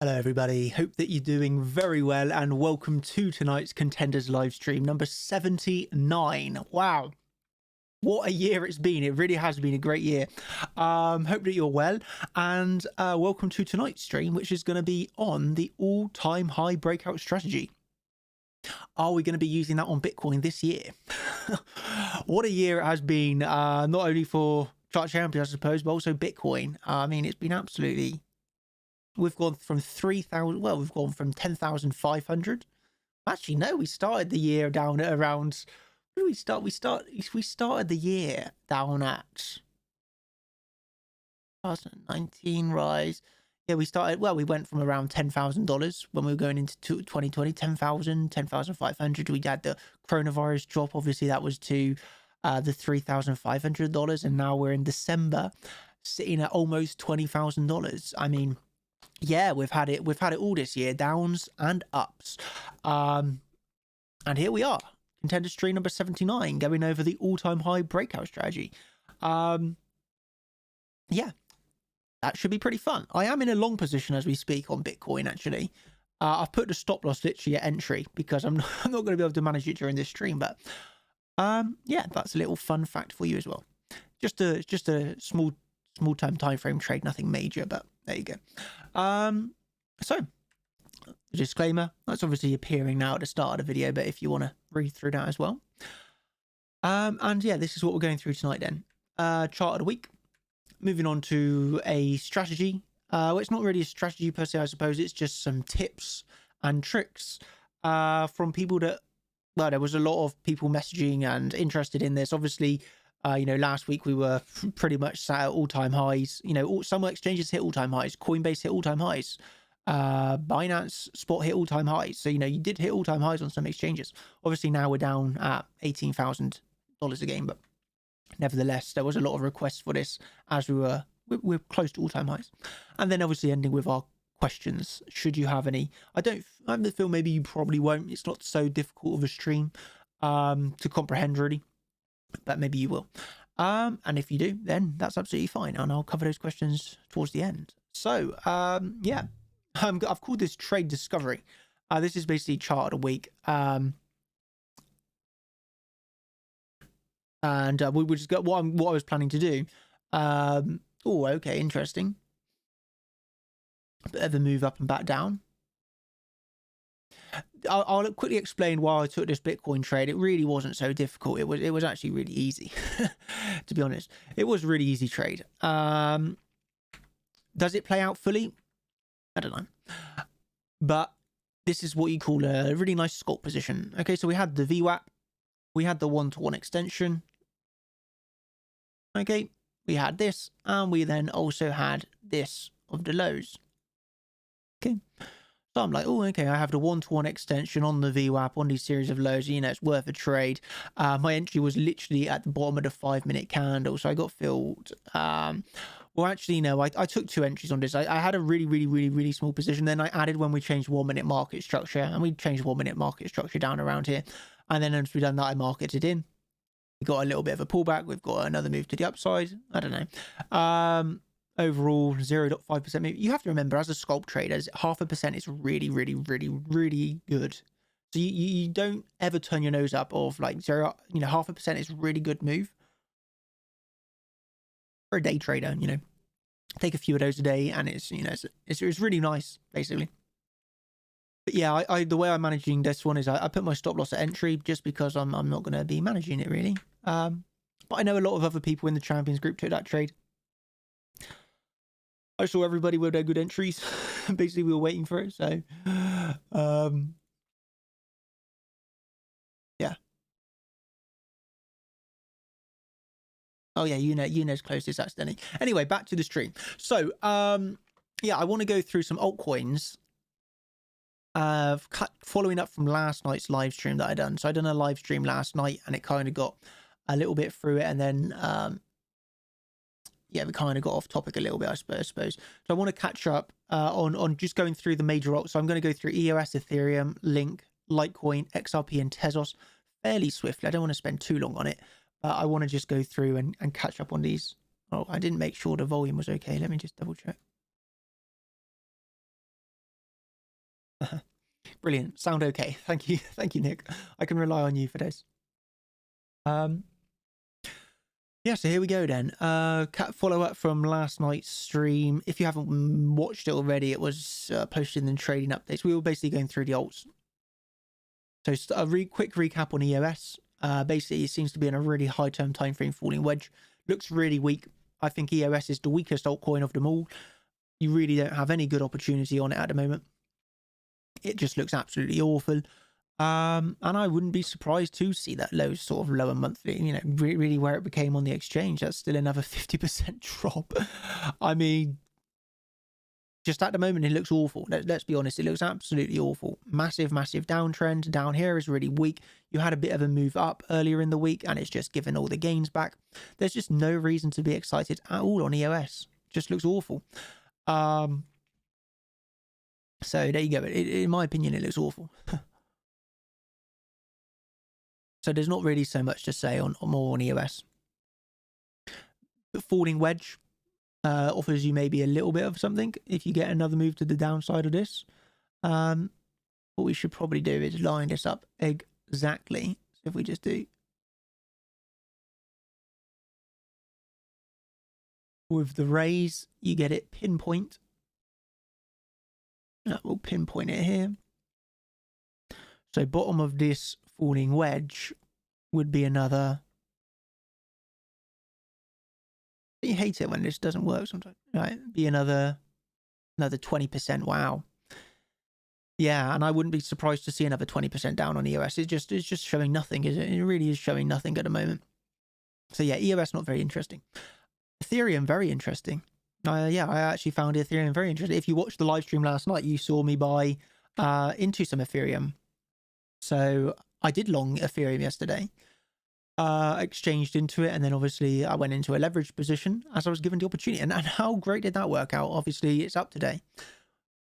Hello everybody, hope that you're doing very well and welcome to tonight's Contenders live stream number 79. Wow, what a year it's been. It really has been a great year. Hope that you're well and welcome to tonight's stream, which is going to be on the all-time high breakout strategy. Are we going to be using that on Bitcoin this year? What a year it has been, not only for chart champions I suppose, but also Bitcoin. I mean, it's been absolutely... We've gone from 3,000, well, we've gone from 10,500. Actually, no, we started the year down at around, where did we start? We started the year down at 2019 rise. Yeah, we went from around $10,000 when we were going into 2020, 10,000, 10,500. We had the coronavirus drop. Obviously, that was to the $3,500. And now we're in December sitting at almost $20,000. I mean, yeah, we've had it all this year, downs and ups. And here we are, contender stream number 79, going over the all-time high breakout strategy. Yeah, that should be pretty fun. I am in a long position as we speak on Bitcoin, actually. I've put the stop loss literally at entry because I'm not going to be able to manage it during this stream, but yeah, that's a little fun fact for you as well. Just a small time frame trade, nothing major, but there you go. So disclaimer, that's obviously appearing now at the start of the video, but if you want to read through that as well. And yeah, this is what we're going through tonight then. Chart of the week, moving on to a strategy. Well, it's not really a strategy per se, I suppose. It's just some tips and tricks from people that, well, there was a lot of people messaging and interested in this. Obviously, you know, last week we were pretty much sat at all-time highs. You know, some exchanges hit all-time highs. Coinbase hit all-time highs. Binance Spot hit all-time highs. So, you know, you did hit all-time highs on some exchanges. Obviously, now we're down at $18,000 a game, but nevertheless, there was a lot of requests for this as we're close to all-time highs. And then obviously ending with our questions. Should you have any? I feel maybe you probably won't. It's not so difficult of a stream to comprehend, really. But maybe you will. And if you do, then that's absolutely fine. And I'll cover those questions towards the end. So, yeah, I've called this trade discovery. This is basically chart of the week. And we just got what I was planning to do. Oh, okay, interesting. A bit of a move up and back down. I'll quickly explain why I took this Bitcoin trade. It really wasn't so difficult. It was actually really easy, to be honest. It was a really easy trade. Does it play out fully? I don't know. But this is what you call a really nice scalp position. Okay, so we had the VWAP. We had the one-to-one extension. Okay, we had this. And we then also had this of the lows. Okay. So I'm like, oh, okay, I have the one-to-one extension on the VWAP on these series of lows. You know, it's worth a trade. My entry was literally at the bottom of the 5-minute candle, so I got filled. Well, actually, no, I took 2 entries on this. I had a really small position. Then I added when we changed 1-minute market structure, and we changed 1-minute market structure down around here. And then once we've done that, I marketed in. We got a little bit of a pullback. We've got another move to the upside. I don't know. Overall 0.5% move. You have to remember, as a scalp trader, 0.5% is really good. So you don't ever turn your nose up of like 0.5% is really good move for a day trader. You know, take a few of those a day, and it's, you know, it's really nice basically. But yeah, the way I'm managing this one is I put my stop loss at entry just because I'm not going to be managing it really. But I know a lot of other people in the champions group took that trade. I saw everybody with their good entries. Basically, we were waiting for it. So, yeah. Oh yeah, Yuno's closest accidentally. Anyway, back to the stream. So, yeah, I want to go through some altcoins. Following up from last night's live stream that I done. So I done a live stream last night, and it kind of got a little bit through it, and then yeah, we kind of got off topic a little bit, I suppose. So I want to catch up on just going through the major alts. So I'm going to go through EOS, Ethereum, Link, Litecoin, XRP, and Tezos fairly swiftly. I don't want to spend too long on it. I want to just go through and catch up on these. Oh, I didn't make sure the volume was okay. Let me just double check. Brilliant. Sound okay. Thank you. Thank you, Nick. I can rely on you for this. Yeah, so here we go then. Follow up from last night's stream. If you haven't watched it already, it was posted in the trading updates. We were basically going through the alts. So a quick recap on EOS. Basically, it seems to be in a really high term time frame falling wedge. Looks really weak. I think EOS is the weakest altcoin of them all. You really don't have any good opportunity on it at the moment. It just looks absolutely awful. And I wouldn't be surprised to see that low sort of lower monthly, you know, really where it became on the exchange. That's still another 50% drop. I mean, just at the moment, it looks awful. Let's be honest, it looks absolutely awful. Massive downtrend. Down here is really weak. You had a bit of a move up earlier in the week, and it's just given all the gains back. There's just no reason to be excited at all on EOS. Just looks awful. So there you go. In my opinion, it looks awful. So there's not really so much to say on more on EOS. But falling wedge offers you maybe a little bit of something if you get another move to the downside of this. What we should probably do is line this up exactly. So if we just do with the raise, you get it pinpoint. We'll pinpoint it here. So bottom of this falling wedge would be another. You hate it when this doesn't work sometimes, right? Be another 20%. Wow. Yeah, and I wouldn't be surprised to see another 20% down on EOS. It's just showing nothing, is it? It really is showing nothing at the moment. So yeah, EOS not very interesting. Ethereum very interesting. Yeah, I actually found Ethereum very interesting. If you watched the live stream last night, you saw me buy into some Ethereum. So I did long Ethereum yesterday. Exchanged into it, and then obviously I went into a leverage position as I was given the opportunity. And how great did that work out? Obviously, it's up today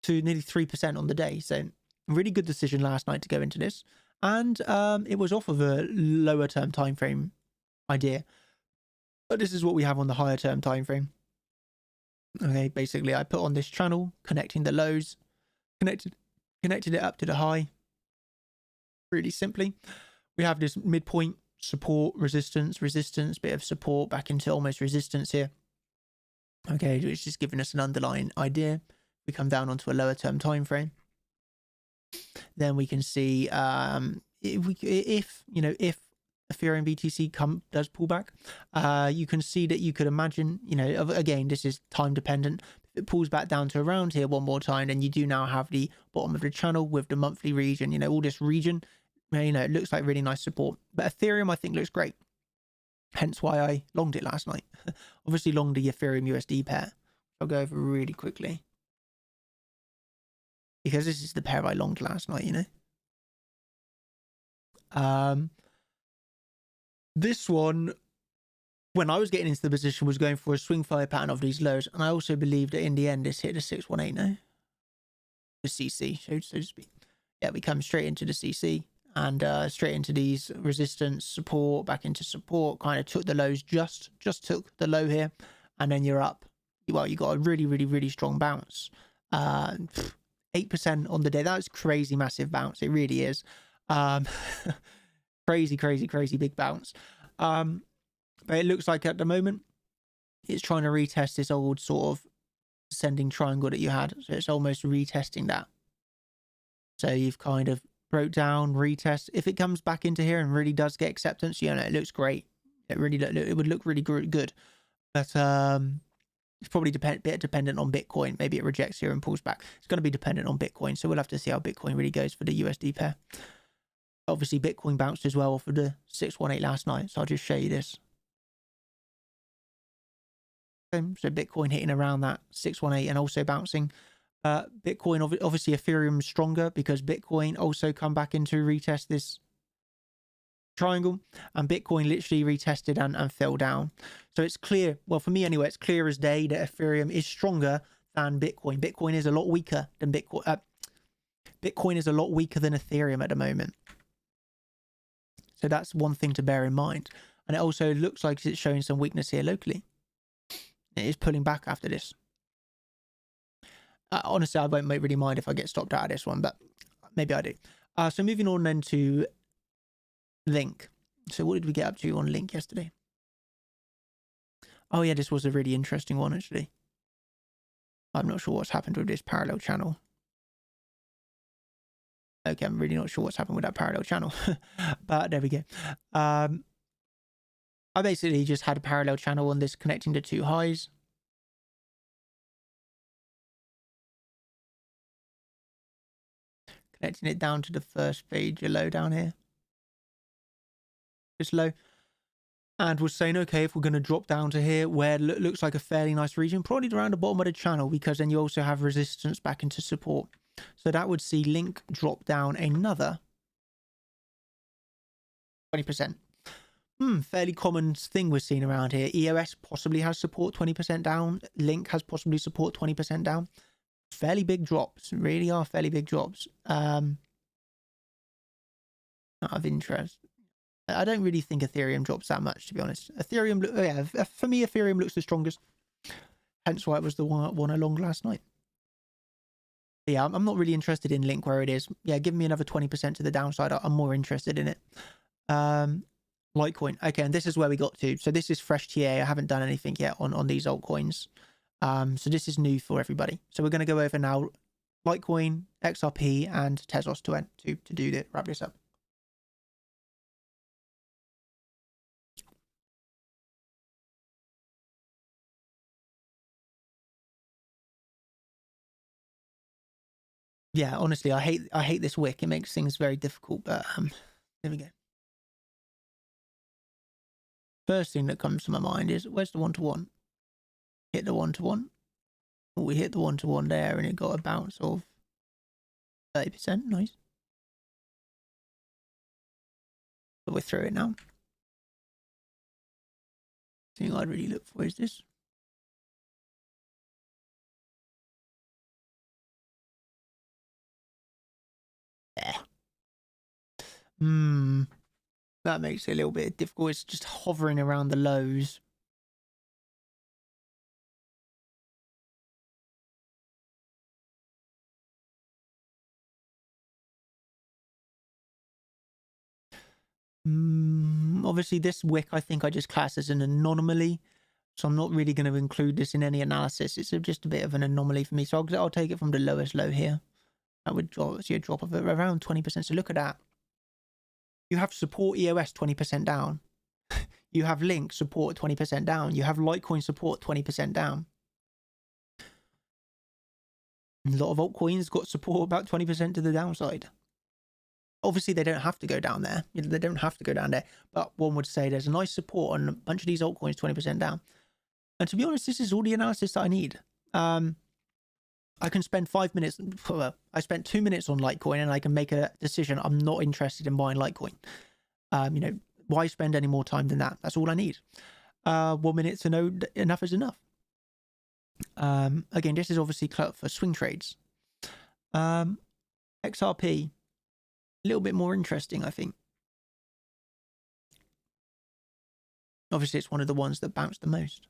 to nearly 3% on the day. So really good decision last night to go into this. And it was off of a lower term time frame idea. But this is what we have on the higher term time frame. Okay, basically I put on this channel, connecting the lows, connected it up to the high. Really simply, we have this midpoint, support, resistance, bit of support back into almost resistance here. Okay, it's just giving us an underlying idea. We come down onto a lower term time frame. Then we can see if Ethereum BTC does pull back, you can see that you could imagine, again, this is time dependent. If it pulls back down to around here one more time, then you do now have the bottom of the channel with the monthly region, all this region, it looks like really nice support. But Ethereum, I think, looks great. Hence why I longed it last night. Obviously longed the Ethereum USD pair. I'll go over really quickly, because this is the pair I longed last night, This one, when I was getting into the position, was going for a swing fire pattern of these lows. And I also believe that in the end, this hit the 618 now. The CC, so to speak. Yeah, we come straight into the CC and straight into these resistance, support, back into support. Kind of took the lows, just took the low here. And then you're up. Well, you got a really strong bounce. 8% on the day. That's crazy massive bounce. It really is. Crazy big bounce. But it looks like at the moment it's trying to retest this old sort of ascending triangle that you had. So it's almost retesting that. So you've kind of broke down, retest. If it comes back into here and really does get acceptance, it looks great. It would look really good. But it's probably bit dependent on Bitcoin. Maybe it rejects here and pulls back. It's going to be dependent on Bitcoin. So we'll have to see how Bitcoin really goes for the USD pair. Obviously, Bitcoin bounced as well for the 618 last night. So I'll just show you this. So Bitcoin hitting around that 618 and also bouncing. Bitcoin, obviously Ethereum stronger because Bitcoin also come back into retest this triangle, and Bitcoin literally retested and fell down. So it's clear, well, for me anyway, it's clear as day that Ethereum is stronger than Bitcoin. Bitcoin is a lot weaker than Bitcoin. Bitcoin is a lot weaker than Ethereum at the moment. So that's one thing to bear in mind. And it also looks like it's showing some weakness here locally. It is pulling back after this. Honestly, I won't really mind if I get stopped out of this one, but maybe I do. So moving on then to Link. So what did we get up to on Link yesterday? Oh yeah, this was a really interesting one actually. I'm not sure what's happened with this parallel channel. Okay, I'm really not sure what's happened with that parallel channel. But there we go. I basically just had a parallel channel on this connecting to two highs. Connecting it down to the first major low down here. This low. And was saying, okay, if we're going to drop down to here, where looks like a fairly nice region, probably around the bottom of the channel, because then you also have resistance back into support. So that would see Link drop down another 20%. Fairly common thing we're seeing around here. EOS possibly has support 20% down. Link has possibly support 20% down. Fairly big drops. Really are fairly big drops. Out of interest. I don't really think Ethereum drops that much, to be honest. Ethereum, yeah, for me, Ethereum looks the strongest. Hence why it was the one I longed last night. But yeah, I'm not really interested in Link where it is. Yeah, give me another 20% to the downside. I'm more interested in it. Litecoin. Okay, and this is where we got to. So this is fresh TA. I haven't done anything yet on these altcoins. So this is new for everybody. So we're going to go over now Litecoin, XRP, and Tezos to do this, wrap this up. Yeah, honestly, I hate this wick. It makes things very difficult, but there we go. First thing that comes to my mind is, where's the one-to-one? Hit the one-to-one. Oh, we hit the one-to-one there, and it got a bounce of 30%. Nice. But we're through it now. Thing I'd really look for is this. Yeah. That makes it a little bit difficult. It's just hovering around the lows. Obviously, this wick, I think I just class as an anomaly. So I'm not really going to include this in any analysis. It's just a bit of an anomaly for me. So I'll take it from the lowest low here. That would see a drop of around 20%. So look at that. You have support EOS 20% down. You have Link support 20% down. You have Litecoin support 20% down. A lot of altcoins got support about 20% to the downside. Obviously, they don't have to go down there. They don't have to go down there. But one would say there's a nice support on a bunch of these altcoins 20% down. And to be honest, this is all the analysis that I need. I can spend 5 minutes. Well, I spent 2 minutes on Litecoin and I can make a decision. I'm not interested in buying Litecoin. Why spend any more time than that? That's all I need. 1 minute to know enough is enough. Again, this is obviously for swing trades. XRP, a little bit more interesting, I think. Obviously, it's one of the ones that bounced the most.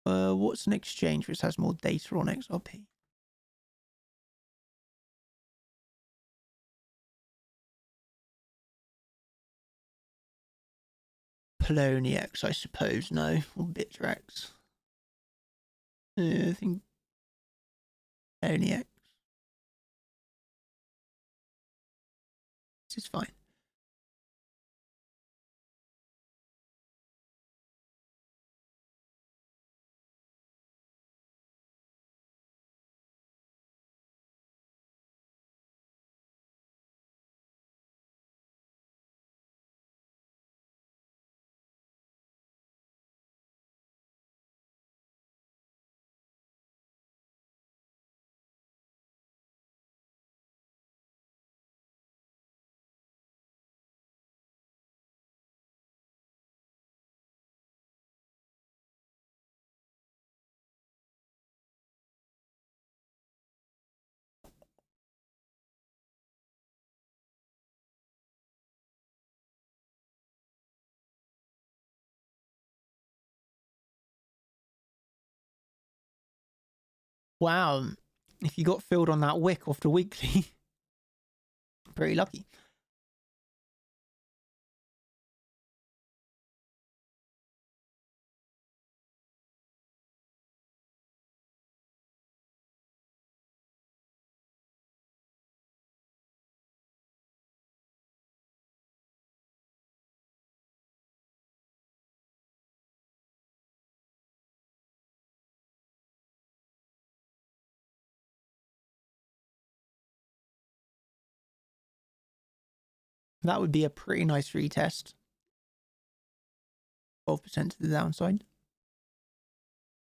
What's an exchange which has more data on XRP? Poloniex, I suppose. No, or Bittrex. I think Poloniex. This is fine. Wow. if you got filled on that wick off the weekly, pretty lucky. That would be a pretty nice retest. 12% to the downside.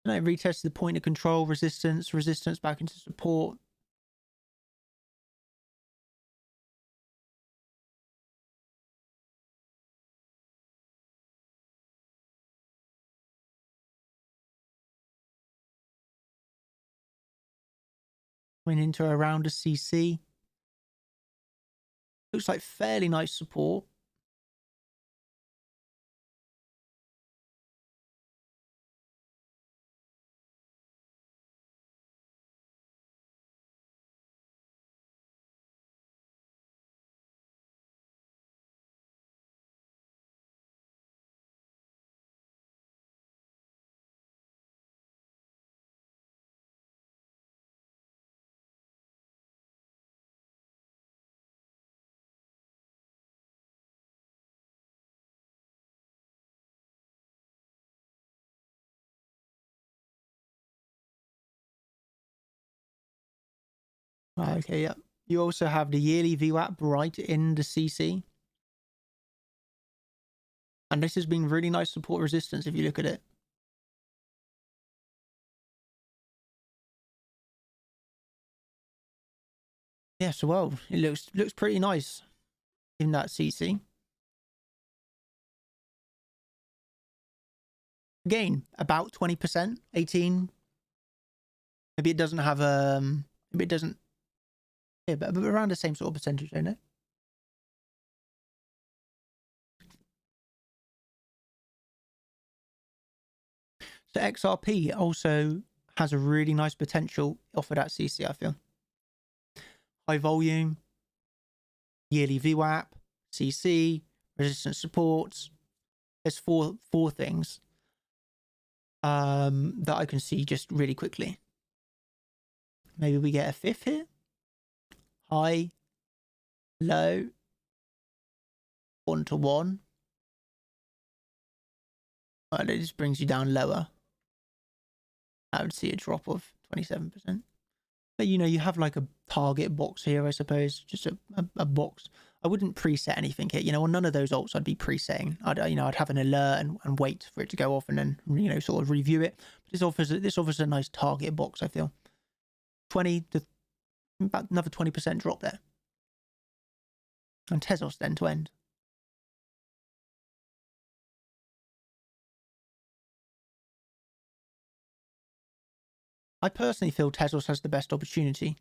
And I retested the point of control, resistance back into support. Went into around a CC. Looks like fairly nice support. Okay, yeah. You also have the yearly VWAP right in the CC. And this has been really nice support resistance if you look at it. Yeah, so well, it looks pretty nice in that CC. Again, about 20%, 18. Maybe it doesn't have maybe it doesn't. Yeah, but around the same sort of percentage, don't it? So XRP also has a really nice potential off of that CC, I feel. High volume, yearly VWAP, CC, resistance supports. There's four things that I can see just really quickly. Maybe we get a fifth here. High, low, 1-to-1. It just brings you down lower. I would see a drop of 27%. But you know, you have like a target box here, I suppose. Just a box. I wouldn't preset anything here. You know, on none of those alts I'd be presetting. I'd have an alert and wait for it to go off and then, you know, sort of review it. But this offers a nice target box, I feel. 20 to about another 20% drop there. And Tezos then to end. I personally feel Tezos has the best opportunity.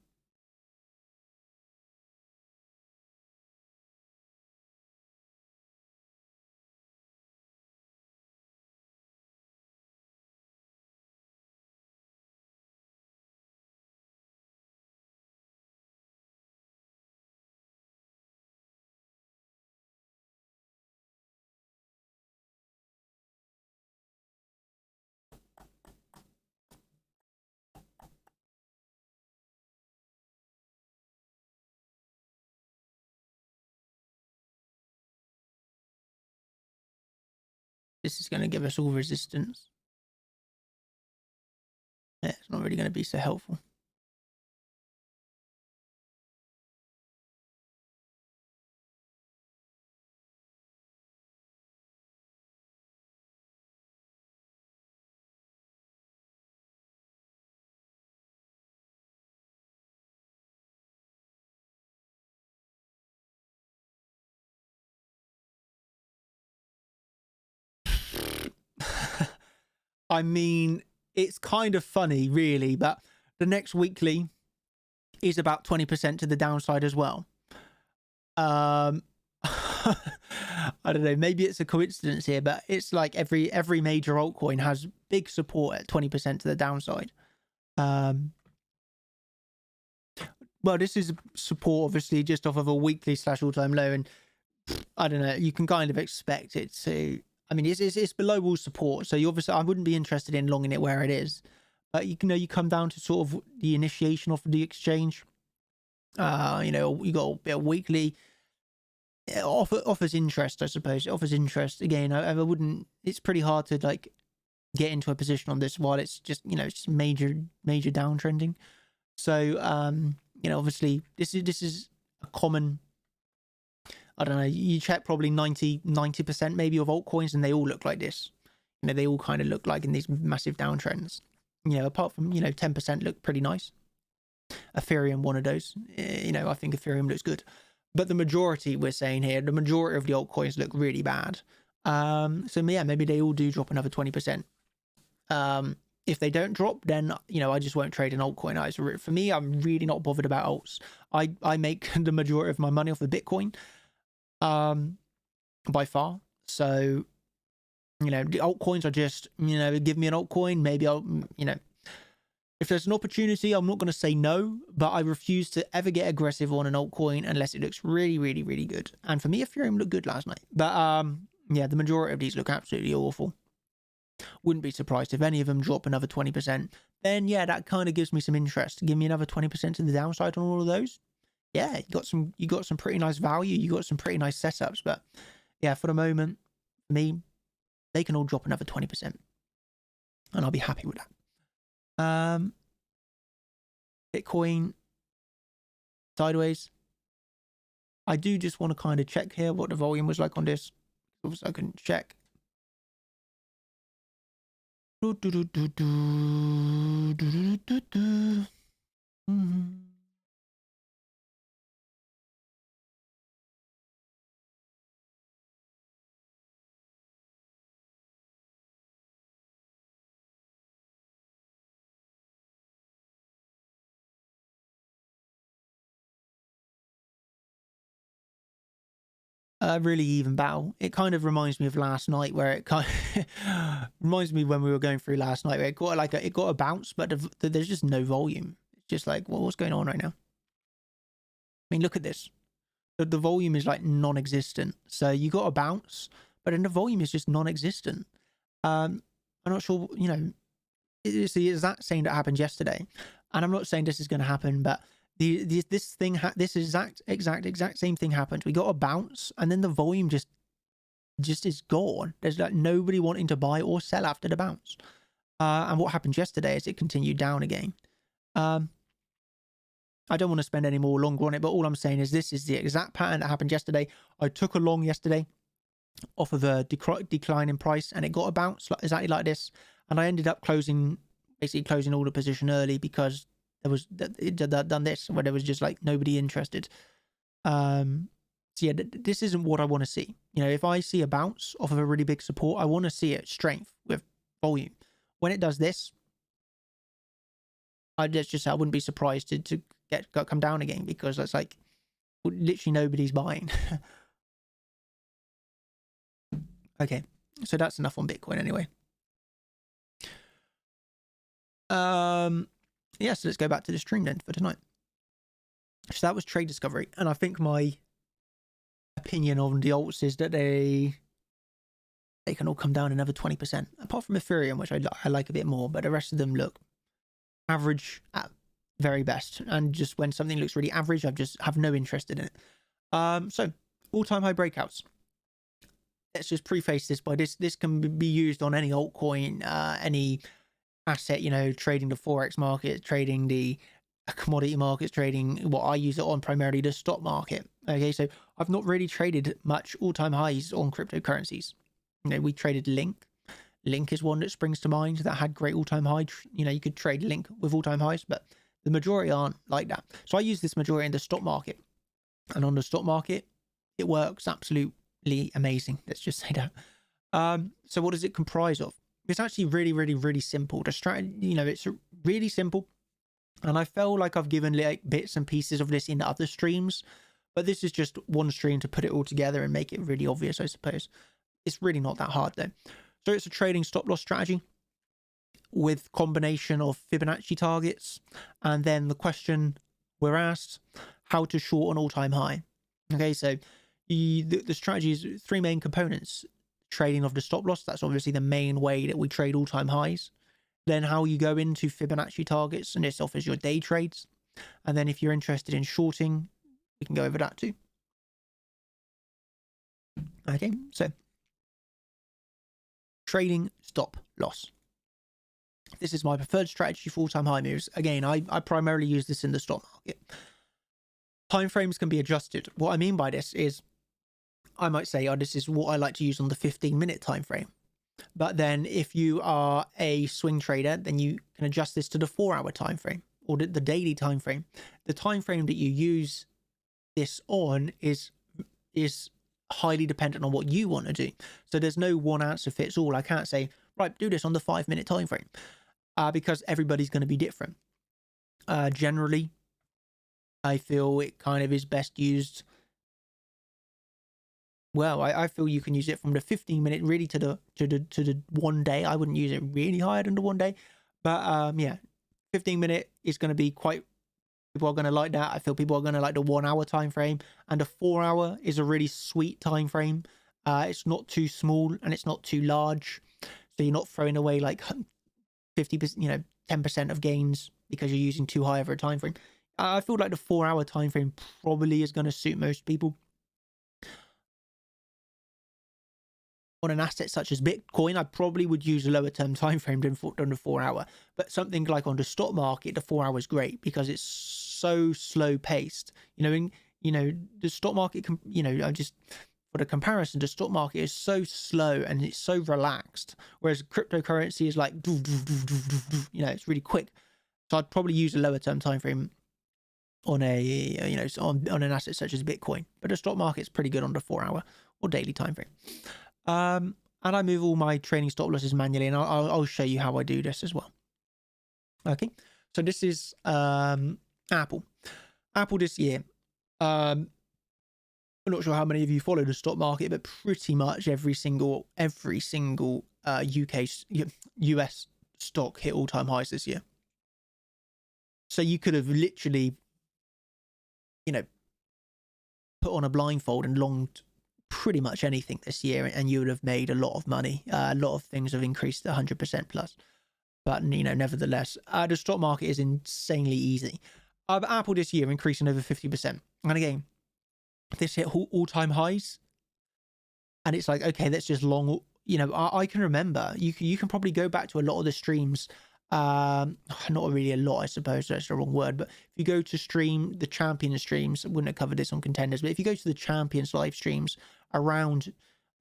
This is going to give us all resistance. Yeah, it's not really going to be so helpful. I mean, it's kind of funny, really, but the next weekly is about 20% to the downside as well. I don't know, maybe it's a coincidence here, but it's like every major altcoin has big support at 20% to the downside. well, this is support, obviously, just off of a weekly / all-time low, and I don't know, you can kind of expect it to. I mean, it's below all support, so you obviously, I wouldn't be interested in longing it where it is. But you know, you come down to sort of the initiation of the exchange. You know, you got a bit of weekly. It offers interest, I suppose. It offers interest. Again, I wouldn't. It's pretty hard to like get into a position on this while it's just, you know, it's just major downtrending. So you know, obviously this is a common. I don't know. You check probably 90% maybe of altcoins, and they all look like this. You know, they all kind of look like in these massive downtrends. You know, apart from, you know, 10% look pretty nice. Ethereum, one of those. You know, I think Ethereum looks good. But the majority, we're saying here, the majority of the altcoins look really bad. So yeah, maybe they all do drop another 20%. If they don't drop, then, you know, I just won't trade an altcoin. For me, I'm really not bothered about alts. I make the majority of my money off of Bitcoin, by far. So, you know, the altcoins are just, you know, give me an altcoin, maybe I'll, you know, if there's an opportunity, I'm not going to say no, but I refuse to ever get aggressive on an altcoin unless it looks really, really, really good. And for me, Ethereum looked good last night. But yeah, the majority of these look absolutely awful. Wouldn't be surprised if any of them drop another 20%. Then yeah, that kind of gives me some interest. Give me another 20% to the downside on all of those. Yeah, you got some pretty nice value. You got some pretty nice setups. But yeah, for the moment, for me, they can all drop another 20%, and I'll be happy with that. Bitcoin sideways. I do just want to kind of check here what the volume was like on this. Obviously, I couldn't check. Really even battle. It kind of reminds me of last night, where it kind of reminds me when we were going through last night, where it got like it got a bounce, but there's just no volume. It's just like, well, what's going on right now? I mean, look at this. The volume is like non-existent. So you got a bounce, but then the volume is just non-existent. I'm not sure. You know, it's the exact same that happened yesterday, and I'm not saying this is going to happen, but this exact same thing happened. We got a bounce, and then the volume just is gone. There's like nobody wanting to buy or sell after the bounce. And what happened yesterday is it continued down again. I don't want to spend any more longer on it, but all I'm saying is this is the exact pattern that happened yesterday. I took a long yesterday off of a decline in price, and it got a bounce exactly like this, and I ended up basically closing all the position early because there was it done this where there was just like nobody interested. So yeah, this isn't what I want to see. You know, if I see a bounce off of a really big support, I want to see it strength with volume. When it does this, I wouldn't be surprised to come down again, because it's like literally nobody's buying. Okay, so that's enough on Bitcoin anyway. Yeah, so let's go back to the stream then for tonight. So that was trade discovery, and I think my opinion on the alts is that they can all come down another 20%, apart from Ethereum, which I like a bit more, but the rest of them look average at very best. And just when something looks really average, I just have no interest in it. So all-time high breakouts. Let's just preface this by this can be used on any altcoin, any asset, you know, trading the Forex market, trading the commodity markets, trading what I use it on, primarily the stock market. Okay, so I've not really traded much all-time highs on cryptocurrencies. You know, we traded Link. Link is one that springs to mind that had great all-time high. You know, you could trade Link with all-time highs, but the majority aren't like that. So I use this majority in the stock market, and on the stock market, it works absolutely amazing. Let's just say that. So what does it comprise of? It's actually really, really, really simple. The strategy, you know, it's really simple. And I feel like I've given like bits and pieces of this in other streams, but this is just one stream to put it all together and make it really obvious, I suppose. It's really not that hard though. So it's a trading stop loss strategy with combination of Fibonacci targets. And then the question we're asked how to short an all-time high. Okay, so the strategy is three main components. Trading of the stop loss, that's obviously the main way that we trade all-time highs. Then how you go into Fibonacci targets, and this offers your day trades. And then if you're interested in shorting, we can go over that too. Okay, so trading stop loss. This is my preferred strategy for all-time high moves. Again, I primarily use this in the stock market. Time frames can be adjusted. What I mean by this is, I might say, oh, this is what I like to use on the 15-minute time frame. But then if you are a swing trader, then you can adjust this to the 4-hour time frame or the daily time frame. The time frame that you use this on is highly dependent on what you want to do. So there's no one answer fits all. I can't say, right, do this on the 5-minute time frame, because everybody's going to be different. Generally, I feel it kind of is best used. Well, I feel you can use it from the 15-minute really to the 1 day. I wouldn't use it really higher than the 1 day, but yeah, 15-minute is going to be quite. People are going to like that. I feel people are going to like the 1-hour time frame, and the 4-hour is a really sweet time frame. It's not too small and it's not too large, so you're not throwing away like 50%, 10% of gains because you're using too high of a time frame. I feel like the 4-hour time frame probably is going to suit most people. On an asset such as Bitcoin, I probably would use a lower term time frame than the 4-hour. But something like on the stock market, the 4-hour is great because it's so slow paced. The stock market, just for the comparison, the stock market is so slow and it's so relaxed, whereas cryptocurrency is like, it's really quick. So I'd probably use a lower term time frame on on an asset such as Bitcoin. But the stock market's pretty good on the 4-hour or daily time frame. And I move all my trading stop losses manually, and I'll show you how I do this as well. Okay, so this is Apple this year. I'm not sure how many of you follow the stock market, but pretty much every single US stock hit all-time highs this year. So you could have literally, put on a blindfold and longed pretty much anything this year, and you would have made a lot of money. A lot of things have increased 100% plus, but nevertheless, the stock market is insanely easy. But Apple this year increasing over 50%, and again, this hit all-time highs, and it's like, okay, that's just long. I can remember. You can probably go back to a lot of the streams. Not really a lot, I suppose that's the wrong word, but if you go to the champion streams, I wouldn't have covered this on contenders, but if you go to the champions live streams around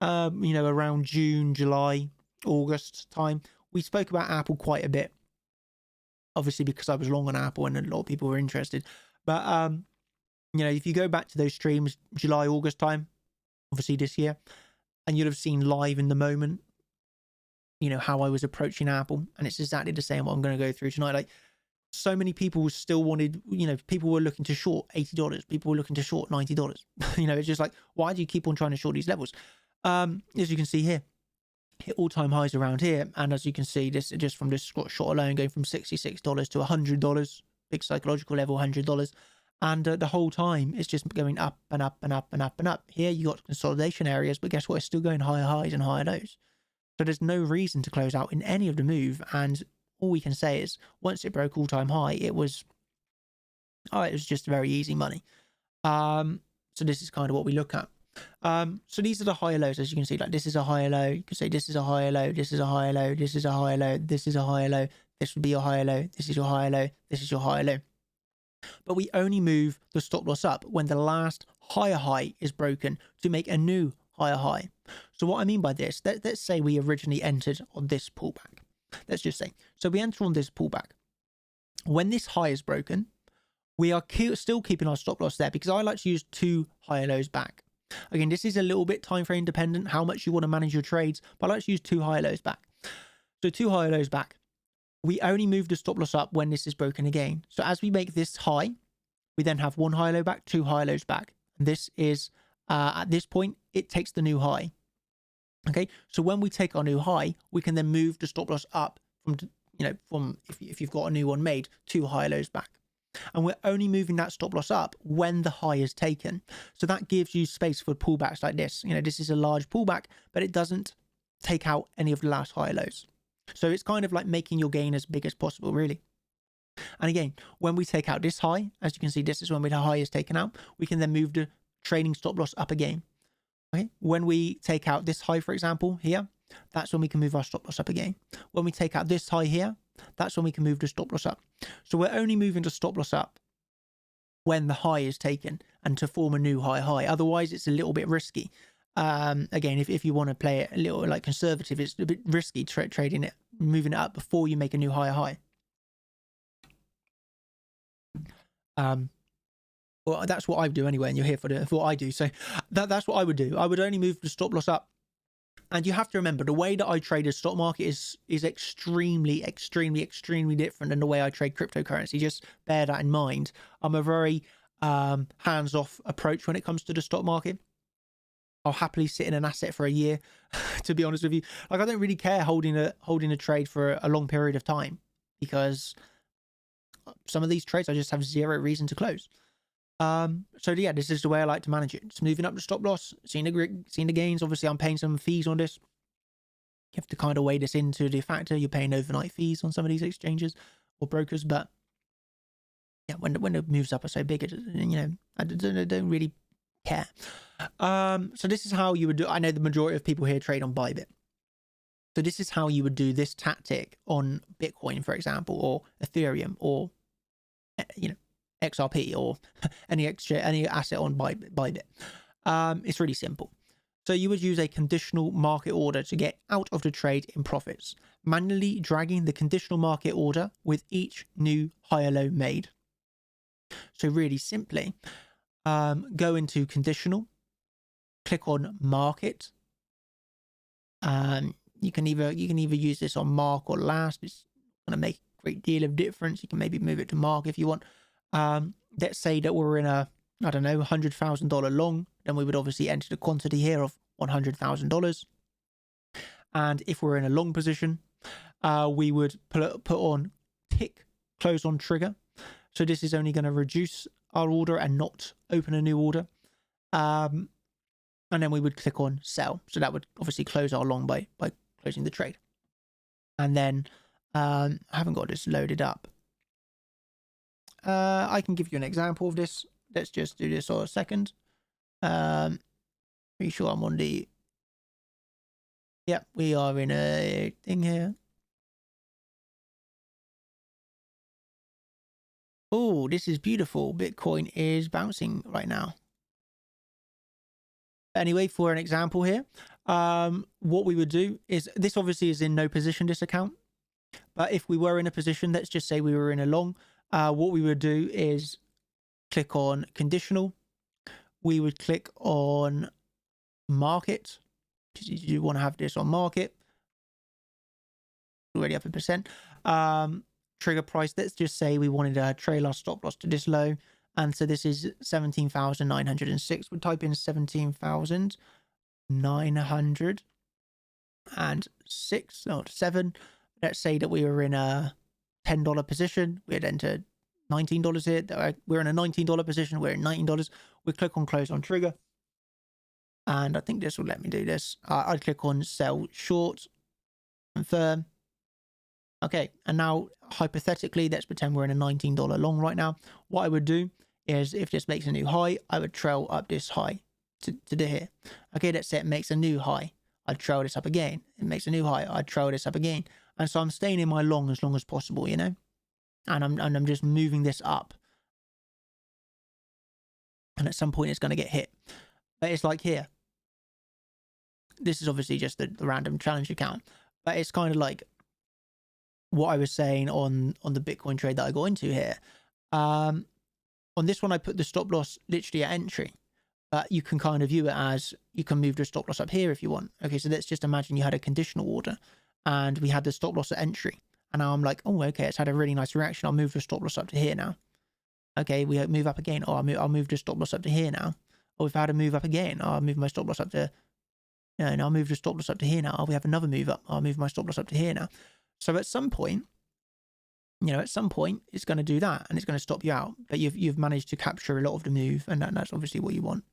around June, July, August time, we spoke about Apple quite a bit, obviously because I was long on Apple and a lot of people were interested. But if you go back to those streams July, August time, obviously this year, and you'd have seen live in the moment how I was approaching Apple, and it's exactly the same what I'm going to go through tonight. Like, so many people still wanted, people were looking to short $80, people were looking to short $90. It's just like, why do you keep on trying to short these levels? As you can see here, hit all-time highs around here, and as you can see, this just from this short alone, going from $66 to $100, big psychological level, $100, and the whole time it's just going up and up and up and up and up. Here you got consolidation areas, but guess what? It's still going higher highs and higher lows. So there's no reason to close out in any of the move, and all we can say is once it broke all-time high, it was just very easy money. So this is kind of what we look at. So these are the higher lows, as you can see. Like, this is a higher low. You can say this is a higher low. This is a higher low. This is a higher low. This is a higher low. This would be your higher low. This is your higher low. This is your higher low. But we only move the stop loss up when the last higher high is broken to make a new higher high. So what I mean by this, let's say we originally entered on this pullback. Let's just say, so we enter on this pullback. When this high is broken, we are still keeping our stop loss there, because I like to use 2 higher lows back. Again, this is a little bit time frame dependent, how much you want to manage your trades, but I like to use 2 higher lows back. So 2 higher lows back. We only move the stop loss up when this is broken again. So as we make this high, we then have 1 high low back, 2 high lows back. And this is, at this point, it takes the new high. Okay, so when we take our new high, we can then move the stop loss up from if you've got a new one made, 2 high lows back. And we're only moving that stop loss up when the high is taken. So that gives you space for pullbacks like this. You know, this is a large pullback, but it doesn't take out any of the last high lows. So it's kind of like making your gain as big as possible, really. And again, when we take out this high, as you can see, this is when the high is taken out, we can then move the trading stop loss up again. Okay. When we take out this high, for example, here, that's when we can move our stop loss up again. When we take out this high here, that's when we can move the stop loss up. So we're only moving the stop loss up when the high is taken and to form a new high. Otherwise, it's a little bit risky. Again, if you want to play it a little like conservative, it's a bit risky trading it, moving it up before you make a new high. Well, that's what I do anyway, and you're here for what I do. So that's what I would do. I would only move the stop loss up. And you have to remember, the way that I trade the stock market is extremely different than the way I trade cryptocurrency. Just bear that in mind. I'm a very hands-off approach when it comes to the stock market. I'll happily sit in an asset for a year, to be honest with you. Like, I don't really care holding a trade for a long period of time, because some of these trades I just have zero reason to close. So yeah, this is the way I like to manage it. Just moving up the stop loss, seeing the gains. Obviously, I'm paying some fees on this. You have to kind of weigh this into the factor. You're paying overnight fees on some of these exchanges or brokers, but yeah, when the moves up are so big, I don't really care. So this is how you would do. I know the majority of people here trade on Bybit. So this is how you would do this tactic on Bitcoin, for example, or Ethereum, or XRP, or any asset on Bybit. It's really simple. So you would use a conditional market order to get out of the trade in profits, manually dragging the conditional market order with each new higher low made. So really simply, go into conditional, click on market. You can either use this on mark or last. It's going to make a great deal of difference. You can maybe move it to mark if you want. Let's say that we're in a, I don't know, $100,000 long, then we would obviously enter the quantity here of $100,000. And if we're in a long position, we would put on tick close on trigger. So this is only going to reduce our order and not open a new order. And then we would click on sell. So that would obviously close our long by closing the trade. And then I haven't got this loaded up. I can give you an example of this. Let's just do this for a second. Pretty sure I'm on the... Yep, we are in a thing here. Oh, this is beautiful. Bitcoin is bouncing right now. Anyway, for an example here, what we would do is, this obviously is in no position, this account. But if we were in a position, let's just say we were in a long, what we would do is click on conditional. We would click on market, because you want to have this on market. Already up a percent. Trigger price, let's just say we wanted a trailer stop loss to this low. And so this is 17,906. We'll type in 17,906, not 7. Let's say that we were in a $10 position. We had entered $19 here. We're in a $19 position. We're in $19. We click on close on trigger. And I think this will let me do this. I'd click on sell short, confirm. Okay, and now hypothetically, let's pretend we're in a $19 long right now. What I would do is, if this makes a new high, I would trail up this high to here. Okay, let's say it makes a new high. I'd trail this up again. It makes a new high. I'd trail this up again. And so I'm staying in my long as possible, you know? And I'm just moving this up. And at some point it's going to get hit. But it's like here. This is obviously just the random challenge account. But it's kind of like what I was saying on the Bitcoin trade that I got into here. On this one, I put the stop loss literally at entry. But you can kind of view it as, you can move the stop loss up here if you want. Okay, so let's just imagine you had a conditional order. And we had the stop loss at entry. And now I'm like, oh, okay, it's had a really nice reaction. I'll move the stop loss up to here now. Okay, we move up again. Oh, I'll move the stop loss up to here now. Oh, we've had a move up again. Oh, I'll move my stop loss up to... and I'll move the stop loss up to here now. Oh, we have another move up. I'll move my stop loss up to here now. So at some point, you know, at some point it's going to do that and it's going to stop you out, but you've managed to capture a lot of the move, and that's obviously what you want.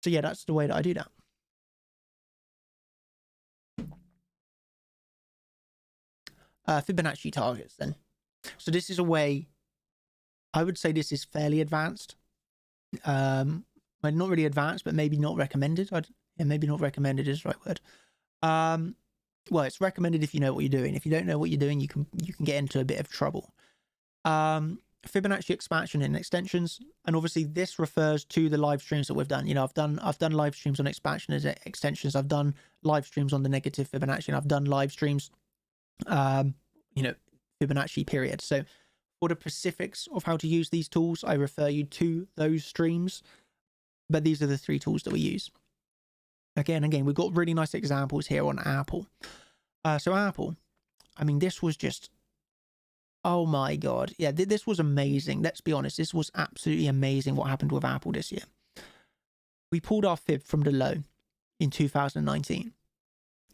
So yeah, that's the way that I do that. Fibonacci targets then. So this is a way, I would say this is fairly advanced. Well, not really advanced, but maybe not recommended. Yeah, maybe not recommended is the right word. Well, it's recommended if you know what you're doing. If you don't know what you're doing, you can get into a bit of trouble. Fibonacci expansion and extensions, and obviously this refers to the live streams that we've done. You know, I've done live streams on expansion and extensions. I've done live streams on the negative Fibonacci, and I've done live streams, you know, Fibonacci period. So for the specifics of how to use these tools, I refer you to those streams. But these are the 3 tools that we use. Again, we've got really nice examples here on Apple. So Apple, I mean, this was just, oh my God. Yeah, this was amazing. Let's be honest. This was absolutely amazing what happened with Apple this year. We pulled our fib from the low in 2019,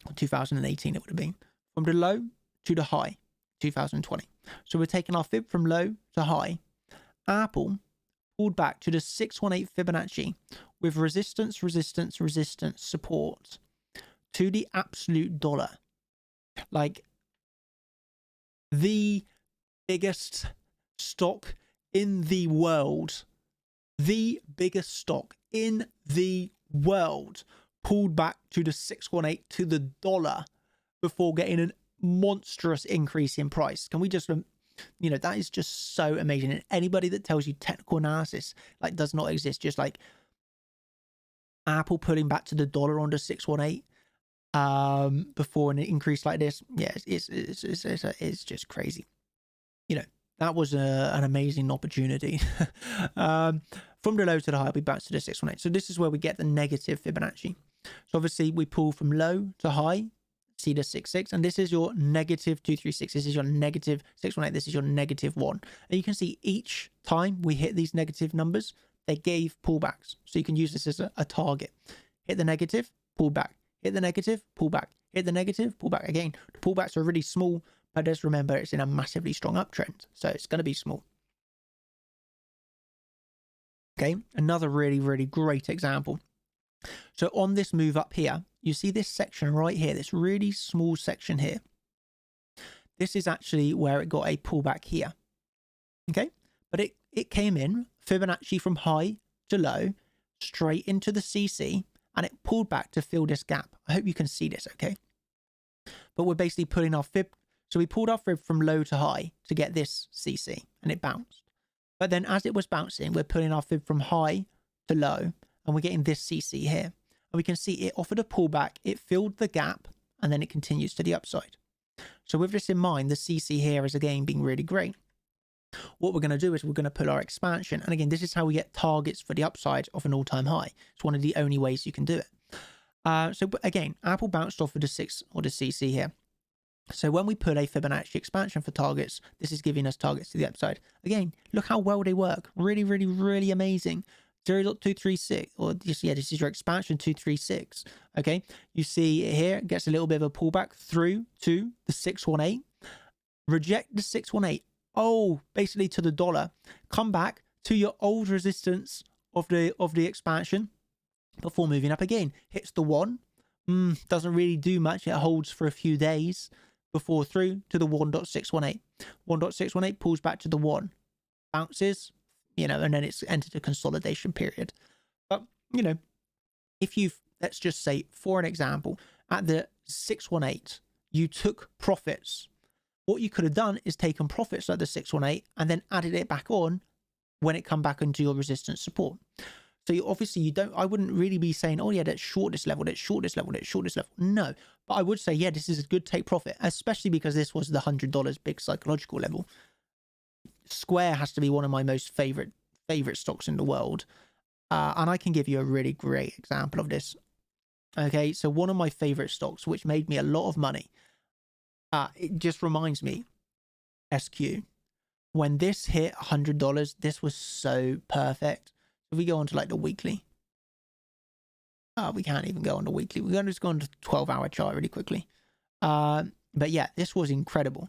or 2018 it would have been. From the low to the high, 2020. So we're taking our fib from low to high. Apple pulled back to the 618 Fibonacci with resistance support to the absolute dollar. Like the biggest stock in the world, pulled back to the 618 to the dollar before getting a monstrous increase in price. Can we just, you know, that is just so amazing. And anybody that tells you technical analysis like does not exist, just like Apple pulling back to the dollar on the 618 before an increase like this, yeah, it's just crazy. You know, that was an amazing opportunity. From the low to the high, we bounce to the 618. So this is where we get the negative Fibonacci. So obviously we pull from low to high, see the 66, and this is your negative 236. This is your negative 618. This is your negative 1. And you can see each time we hit these negative numbers, they gave pullbacks. So you can use this as a target. Hit the negative, pull back. Hit the negative, pull back. Hit the negative, pull back. Again, the pullbacks are really small, but just remember it's in a massively strong uptrend. So it's going to be small. Okay, another really, really great example. So on this move up here, you see this section right here, this really small section here. This is actually where it got a pullback here. Okay, but it came in Fibonacci from high to low, straight into the CC, and it pulled back to fill this gap. I hope you can see this, okay? But we're basically pulling our fib. So we pulled our fib from low to high to get this CC, and it bounced. But then as it was bouncing, we're pulling our fib from high to low, and we're getting this CC here. And we can see it offered a pullback, it filled the gap, and then it continues to the upside. So with this in mind, the CC here is again being really great. What we're going to do is we're going to pull our expansion. And again, this is how we get targets for the upside of an all-time high. It's one of the only ways you can do it. So again, Apple bounced off of the 6 or the CC here. So when we pull a Fibonacci expansion for targets, this is giving us targets to the upside. Again, look how well they work. Really, really, really amazing. 0.236, or this is your expansion 236. Okay, you see it here, it gets a little bit of a pullback through to the 618. Reject the 618. Oh, basically to the dollar. Come back to your old resistance of the expansion before moving up again. Hits the 1. Doesn't really do much. It holds for a few days before through to the 1.618. 1.618 pulls back to the 1. Bounces, you know, and then it's entered a consolidation period. But, you know, if you've, let's just say, for an example, at the 618, you took profits. What you could have done is taken profits at the 618 and then added it back on when it come back into your resistance support. So you don't, I wouldn't really be saying, oh yeah, let's short this level, let's short this level, let's short this level. No, but I would say, yeah, this is a good take profit, especially because this was the $100 big psychological level. Square has to be one of my most favorite stocks in the world. And I can give you a really great example of this. Okay, so one of my favorite stocks, which made me a lot of money, it just reminds me, SQ. When this hit $100, this was so perfect. If we go on to like the weekly, we can't even go on the weekly. We're going to just go on to 12-hour chart really quickly. But yeah, this was incredible.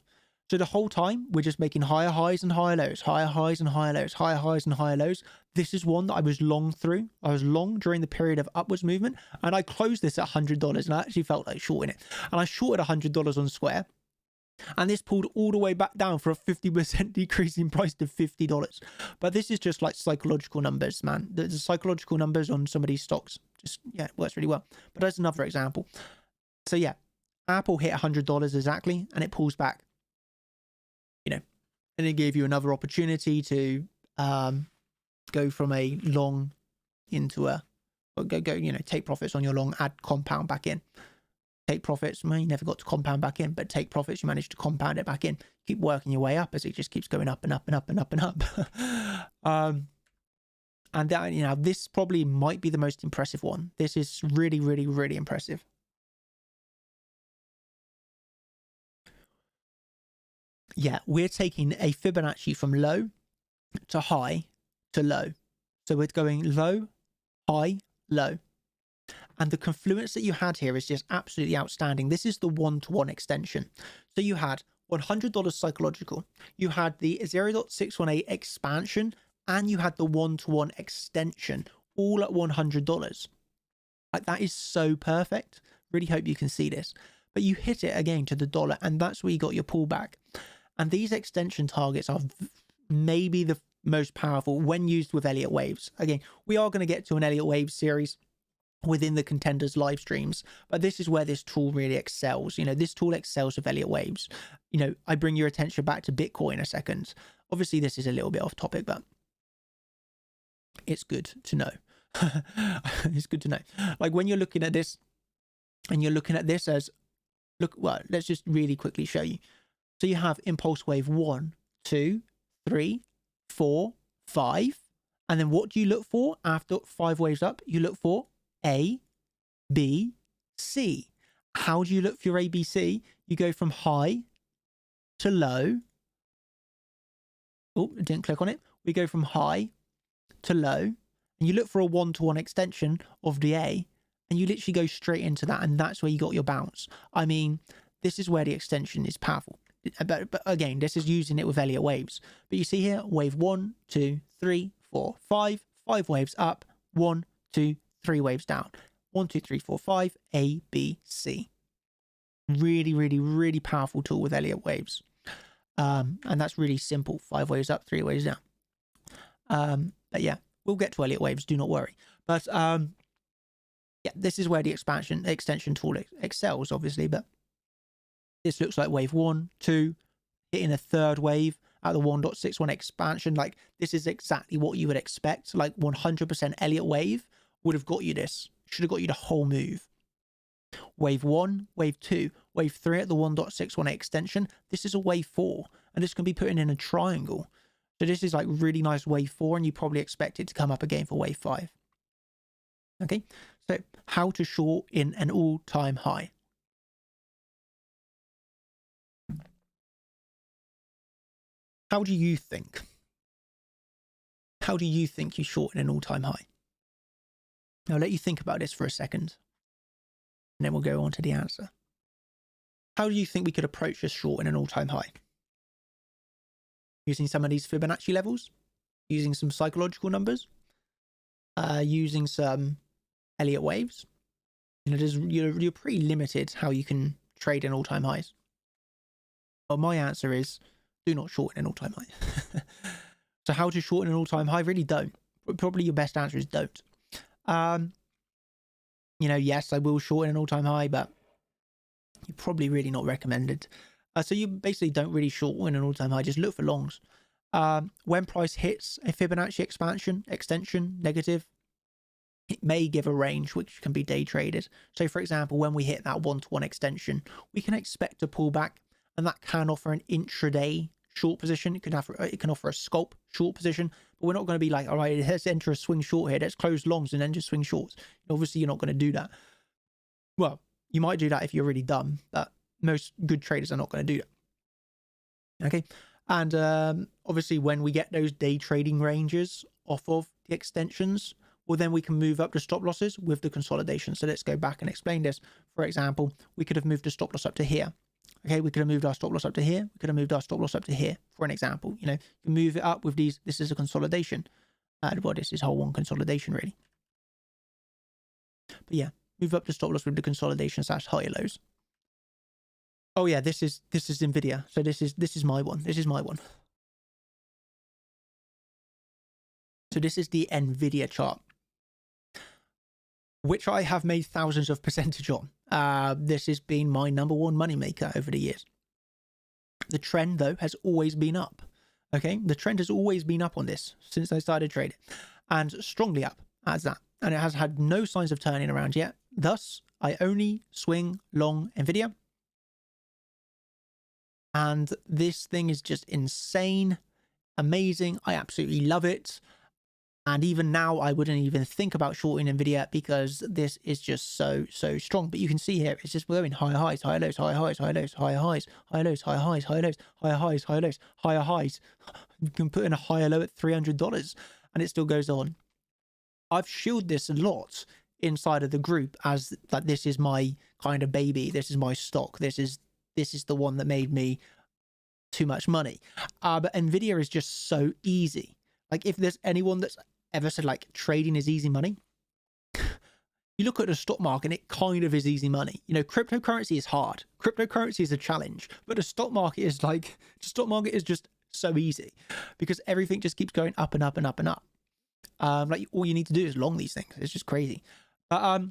So the whole time we're just making higher highs and higher lows, higher highs and higher lows, higher highs and higher lows. This is one that I was long through. I was long during the period of upwards movement, and I closed this at $100, and I actually felt like shorting it. And I shorted $100 on Square, and this pulled all the way back down for a 50% decrease in price to $50. But this is just like psychological numbers, man. The psychological numbers on some of these stocks just, yeah, it works really well. But that's another example. So yeah, Apple hit $100 exactly, and it pulls back. You know, and it gave you another opportunity to go from a long into a go you know, take profits on your long, add compound back in, take profits. Well, you never got to compound back in, but take profits, you managed to compound it back in, keep working your way up as it just keeps going up and up and up and up and up. And that, you know, this probably might be the most impressive one. This is really, really, really impressive. Yeah, we're taking a Fibonacci from low to high to low. So we're going low, high, low. And the confluence that you had here is just absolutely outstanding. This is the one-to-one extension. So you had $100 psychological, you had the 0.618 expansion, and you had the one-to-one extension all at $100. Like, that is so perfect. Really hope you can see this. But you hit it again to the dollar, and that's where you got your pullback. And these extension targets are maybe the most powerful when used with Elliott waves. Again, we are going to get to an Elliott wave series within the Contenders live streams, but this is where this tool really excels. You know, this tool excels with Elliott waves. You know, I bring your attention back to Bitcoin in a second. Obviously, this is a little bit off topic, but it's good to know. It's good to know. Like, when you're looking at this, and you're looking at this as, look, well, let's just really quickly show you. So you have impulse wave 1, 2, 3, 4, 5. And then what do you look for after 5 waves up? You look for A, B, C. How do you look for your A, B, C? You go from high to low. Oh, I didn't click on it. We go from high to low. And you look for a one-to-one extension of the A. And you literally go straight into that. And that's where you got your bounce. I mean, this is where the extension is powerful. But again, this is using it with Elliott waves. But you see here, wave 1, 2, 3, 4, 5. 5 waves up, 1, 2, 3 waves down. 1, 2, 3, 4, 5, A, B, C. Really, really, really powerful tool with Elliott waves. And that's really simple. 5 waves up, 3 waves down. But yeah, we'll get to Elliott waves, do not worry. But yeah, this is where the extension tool excels, obviously. But this looks like wave 1, 2, hitting a third wave at the 1.61 expansion. Like, this is exactly what you would expect. Like, 100% Elliott wave would have got you this. Should have got you the whole move. Wave 1, wave 2, wave 3 at the 1.618 extension. This is a wave 4, and this can be put in a triangle. So this is like really nice wave 4, and you probably expect it to come up again for wave 5. Okay, so how to short in an all-time high. How do you think? How do you think you short in an all-time high? I'll let you think about this for a second, and then we'll go on to the answer. How do you think we could approach this short in an all-time high? Using some of these Fibonacci levels? Using some psychological numbers? Using some Elliott waves? You know, you're pretty limited how you can trade in all-time highs. Well, my answer is do not short in an all-time high. So how to short in an all-time high? Really don't. Probably your best answer is don't. You know, yes, I will short in an all-time high, but you're probably really not recommended. So you basically don't really short in an all-time high. Just look for longs. When price hits a Fibonacci extension, negative, it may give a range which can be day traded. So for example, when we hit that one-to-one extension, we can expect a pullback, and that can offer an intraday short position. It can offer a scalp short position, but we're not going to be like, all right, let's enter a swing short here, let's close longs and then just swing shorts. Obviously, you're not going to do that. Well, you might do that if you're really dumb, but most good traders are not going to do that. Okay, and obviously when we get those day trading ranges off of the extensions, well, then we can move up to stop losses with the consolidation. So let's go back and explain this. For example, we could have moved the stop loss up to here. Okay, we could have moved our stop loss up to here. We could have moved our stop loss up to here, for an example. You know, you can move it up with these. This is a consolidation. Well, this is whole one consolidation, really. But yeah, move up the stop loss with the consolidation / higher lows. Oh yeah, this is Nvidia. So this is my one. This is my one. So this is the Nvidia chart, which I have made thousands of percentage on. This has been my #1 moneymaker over the years. The trend, though, has always been up. Okay, the trend has always been up on this since I started trading, and strongly up as that. And it has had no signs of turning around yet. Thus, I only swing long Nvidia. And this thing is just insane, amazing. I absolutely love it. And even now, I wouldn't even think about shorting Nvidia because this is just so strong. But you can see here, it's just going higher highs, higher lows, higher highs, higher lows, higher highs, higher lows, higher highs, higher lows, higher highs, higher lows, higher highs. You can put in a higher low at $300 and it still goes on. I've shielded this a lot inside of the group as like, this is my kind of baby. This is my stock. This is the one that made me too much money. But Nvidia is just so easy. Like, if there's anyone that's ever said like trading is easy money, you look at the stock market and it kind of is easy money. You know, cryptocurrency is hard. Cryptocurrency is a challenge, but the stock market is like, the stock market is just so easy because everything just keeps going up and up and up and up. Like, all you need to do is long these things. It's just crazy. But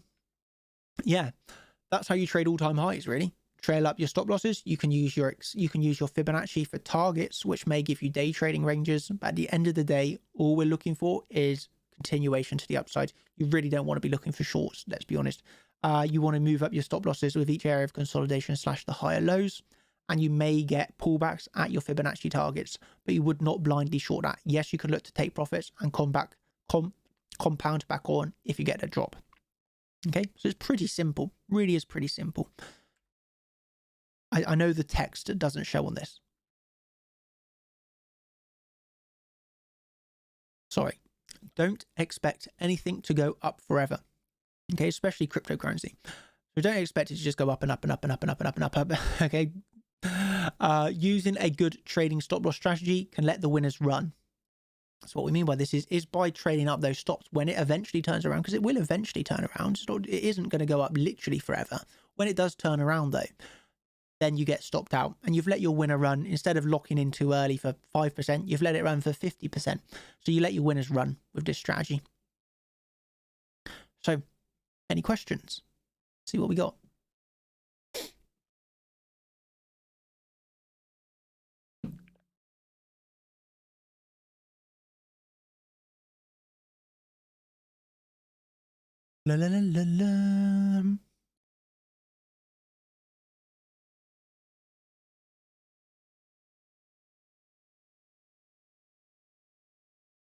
yeah, that's how you trade all-time highs, really. Trail up your stop losses. You can use your Fibonacci for targets, which may give you day trading ranges. But at the end of the day, all we're looking for is continuation to the upside. You really don't want to be looking for shorts, let's be honest. You want to move up your stop losses with each area of consolidation / the higher lows, and you may get pullbacks at your Fibonacci targets, but you would not blindly short that. Yes, you could look to take profits and compound back on if you get a drop. Okay, so it's pretty simple. Really is pretty simple. I know the text doesn't show on this. Sorry. Don't expect anything to go up forever. Okay, especially cryptocurrency. So don't expect it to just go up and up and up and up and up and up and up. Okay. Using a good trading stop loss strategy can let the winners run. So what we mean by this is by trading up those stops when it eventually turns around, because it will eventually turn around. It isn't going to go up literally forever. When it does turn around, though, then you get stopped out and you've let your winner run. Instead of locking in too early for 5%, you've let it run for 50%. So you let your winners run with this strategy. So, any questions? See what we got. La la la la la.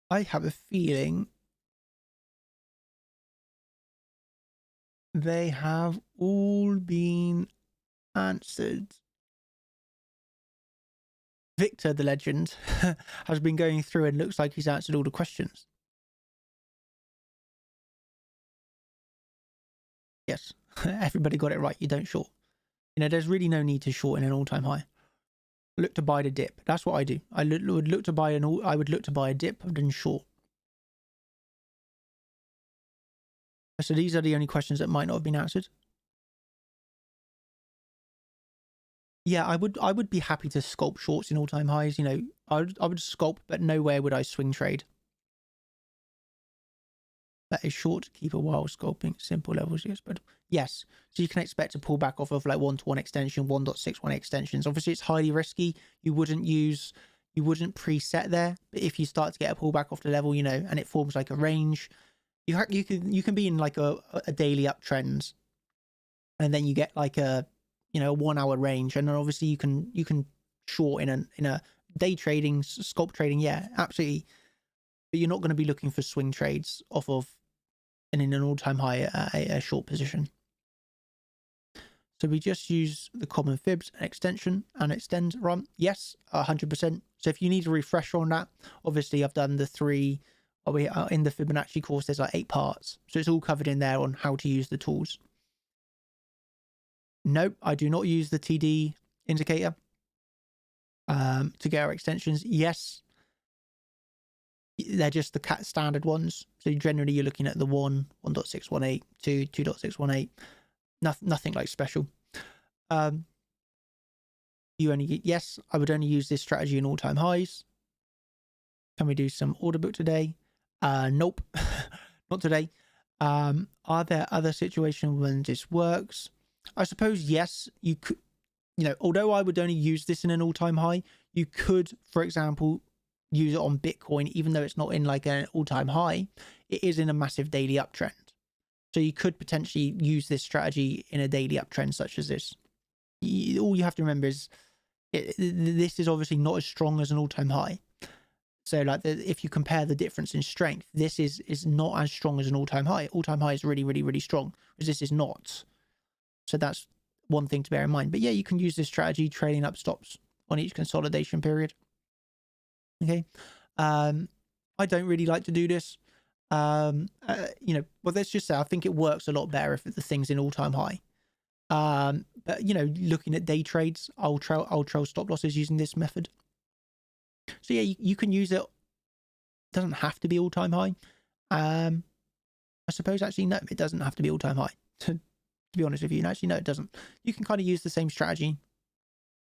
I have a feeling they have all been answered. Victor, the legend, has been going through and looks like he's answered all the questions. Yes, everybody got it right. You don't short. You know, there's really no need to short in an all-time high. Look to buy the dip. That's what I do. I would look to buy a dip than short. So these are the only questions that might not have been answered. Yeah, I would be happy to scalp shorts in all-time highs. You know, I would scalp, but nowhere would I swing trade. That is short, keep a while scalping, simple levels, yes, but yes. So you can expect to pull back off of like 1-to-1 extension, 1.61 extensions. Obviously, it's highly risky. You wouldn't preset there, but if you start to get a pullback off the level, you know, and it forms like a range, you can be in like a daily uptrend, and then you get like a 1 hour range, and then obviously you can short in a day trading, scalp trading, yeah, absolutely. But you're not going to be looking for swing trades off of and in an all-time high a short position. So we just use the common fibs and extension and extend run. Yes, 100%. So if you need a refresher on that, obviously I've done the 3. In the Fibonacci course, there's like 8 parts. So it's all covered in there on how to use the tools. Nope, I do not use the TD indicator to get our extensions. Yes, they're just the cat standard ones. So generally you're looking at the 1.618, 2.618, nothing like special. You only, yes, I would only use this strategy in all-time highs. Can we do some order book today? Nope, not today. Are there other situations when this works? I suppose yes, you could, although I would only use this in an all-time high, you could, for example, use it on Bitcoin, even though it's not in like an all-time high, it is in a massive daily uptrend. So you could potentially use this strategy in a daily uptrend such as this. All you have to remember is this is obviously not as strong as an all-time high. So like if you compare the difference in strength, this is not as strong as an all-time high. All-time high is really, really, really strong, whereas this is not. So that's one thing to bear in mind. But yeah, you can use this strategy, trading up stops on each consolidation period. Okay. I don't really like to do this. Well, let's just say I think it works a lot better if the thing's in all-time high. But looking at day trades, I'll trail stop losses using this method. So yeah, you can use it. It doesn't have to be all-time high. I suppose actually no, it doesn't have to be all-time high. To be honest with you, actually no, it doesn't. You can kind of use the same strategy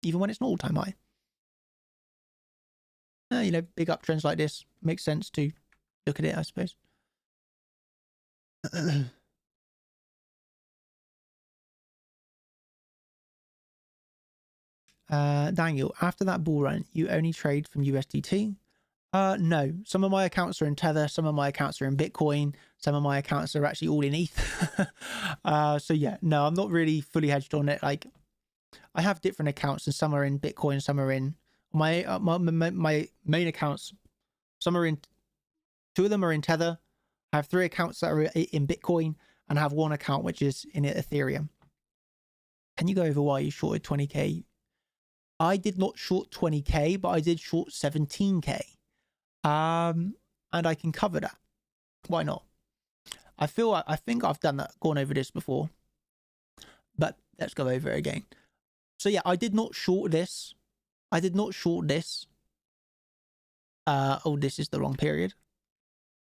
even when it's not all-time high. Big uptrends like this makes sense to look at it, I suppose. Daniel, after that bull run, you only trade from USDT? No, some of my accounts are in Tether, some of my accounts are in Bitcoin, some of my accounts are actually all in ETH. So yeah, no, I'm not really fully hedged on it. Like, I have different accounts, and some are in Bitcoin, some are in my main accounts. Some are in, 2 of them are in Tether. I have 3 accounts that are in Bitcoin, and I have 1 account which is in Ethereum. Can you go over why you shorted 20k? I did not short 20k, but I did short 17k. And I can cover that. Why not? I think I've gone over this before, but let's go over it again. So yeah, I did not short this. I did not short this. Oh, this is the wrong period.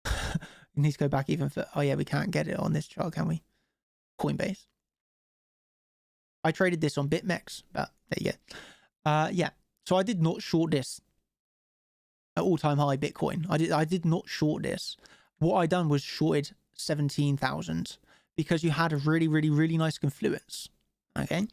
We need to go back even for, oh yeah, we can't get it on this chart, can we? Coinbase. I traded this on BitMEX, but there you go. Yeah, so I did not short this at all-time high Bitcoin. I did not short this. What I done was shorted 17,000 because you had a really, really, really nice confluence. Okay.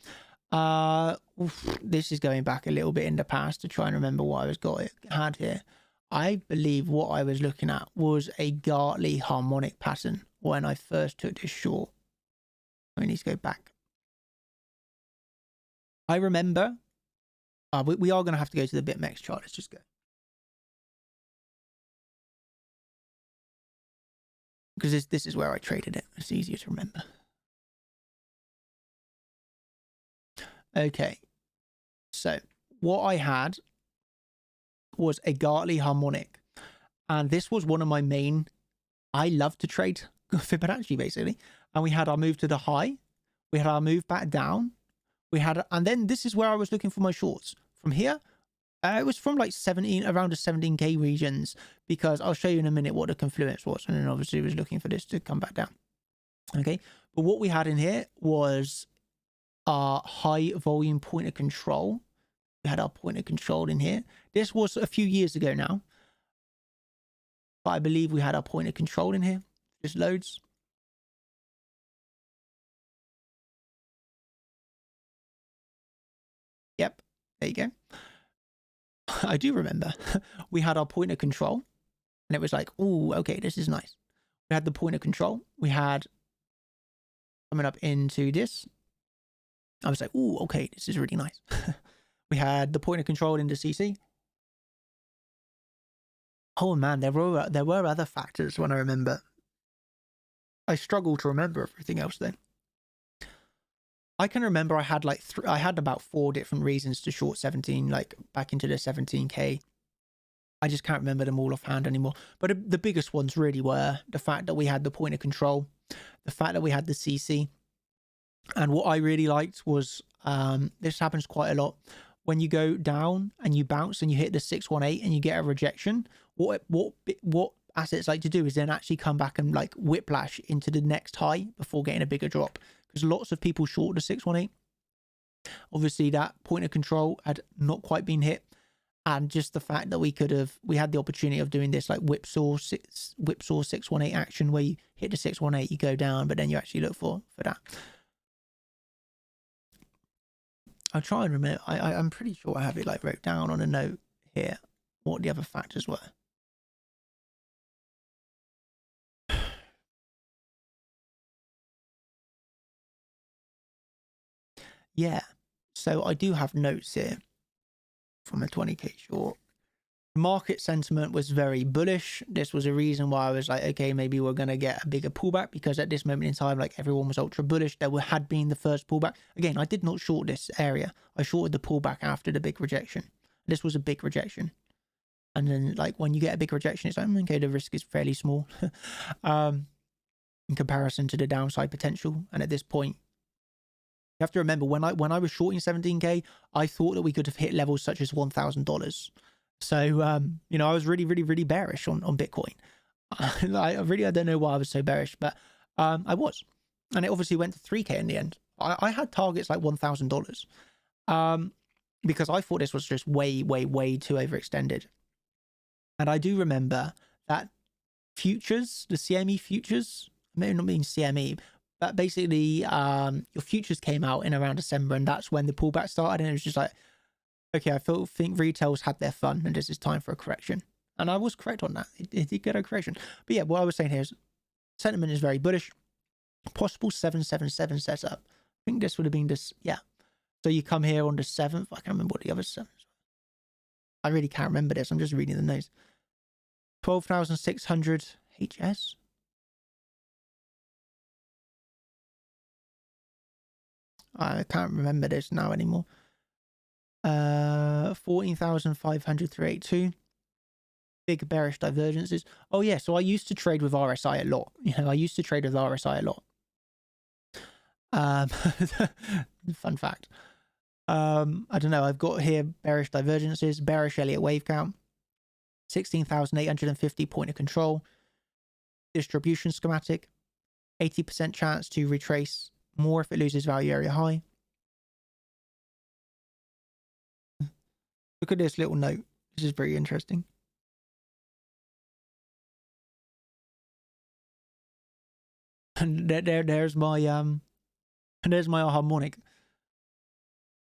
This is going back a little bit in the past to try and remember what I had here. I believe what I was looking at was a Gartley harmonic pattern when I first took this short. I need to go back. I remember. We are going to have to go to the BitMEX chart. Let's just go. Because this is where I traded it. It's easier to remember. Okay. So what I had was a Gartley harmonic. And this was one of my main, I love to trade Fibonacci basically. And we had our move to the high. We had our move back down. And then this is where I was looking for my shorts. From here, it was from like around the 17k regions, because I'll show you in a minute what the confluence was. And then obviously was looking for this to come back down. Okay. But what we had in here was our high volume point of control. We had our point of control in here. This was a few years ago now, but I believe we had our point of control in here. Just loads. Yep, there you go. I do remember. We had our point of control, and it was like, oh, okay, this is nice. We had the point of control. We had coming up into this. I was like, oh, okay, this is really nice. We had the point of control into CC. Oh man, there were other factors when I remember. I struggle to remember everything else then. I can remember I had like I had about 4 different reasons to short 17, like back into the 17k. I just can't remember them all offhand anymore. But the biggest ones really were the fact that we had the point of control, the fact that we had the CC, and what I really liked was This happens quite a lot. When you go down and you bounce and you hit the 618 and you get a rejection, what assets like to do is then actually come back and like whiplash into the next high before getting a bigger drop, because lots of people short the 618. Obviously that point of control had not quite been hit, and just the fact that we had the opportunity of doing this like whipsaw 618 action where you hit the 618, you go down, but then you actually look for that. I'll try and remember. I'm pretty sure I have it like wrote down on a note here what the other factors were. Yeah, so I do have notes here from a 20k short. Market sentiment was very bullish. This was a reason why I was like, okay, maybe we're going to get a bigger pullback, because at this moment in time, like everyone was ultra bullish. There had been the first pullback. Again, I did not short this area. I shorted the pullback after the big rejection. This was a big rejection. And then like when you get a big rejection, it's like, okay, the risk is fairly small in comparison to the downside potential. And at this point, you have to remember, when I was shorting 17k, I thought that we could have hit levels such as $1,000. So, you know, I was really bearish on Bitcoin. I don't know why I was so bearish, but I was. And it obviously went to 3k in the end. I had targets like $1,000 because I thought this was just way too overextended. And I do remember that futures, the CME futures, maybe not mean CME, but basically your futures came out in around December, and that's when the pullback started. And it was just like, okay, I think retail's had their fun and this is time for a correction. And I was correct on that. It did get a correction. But yeah, what I was saying here is sentiment is very bullish. Possible 777 setup. I think this would have been this. Yeah. So you come here on the 7th. I can't remember what the other 7th. I really can't remember this. I'm just reading the notes. 12,600 HS. I can't remember this now anymore. 14,500 big bearish divergences. Oh yeah, so I used to trade with RSI a lot. You know, I used to trade with RSI a lot. Fun fact. I don't know, I've got here bearish divergences, bearish Elliott wave count, 16,850 point of control, distribution schematic, 80% chance to retrace more if it loses value area high. Look at this little note. This is very interesting. And there's my harmonic.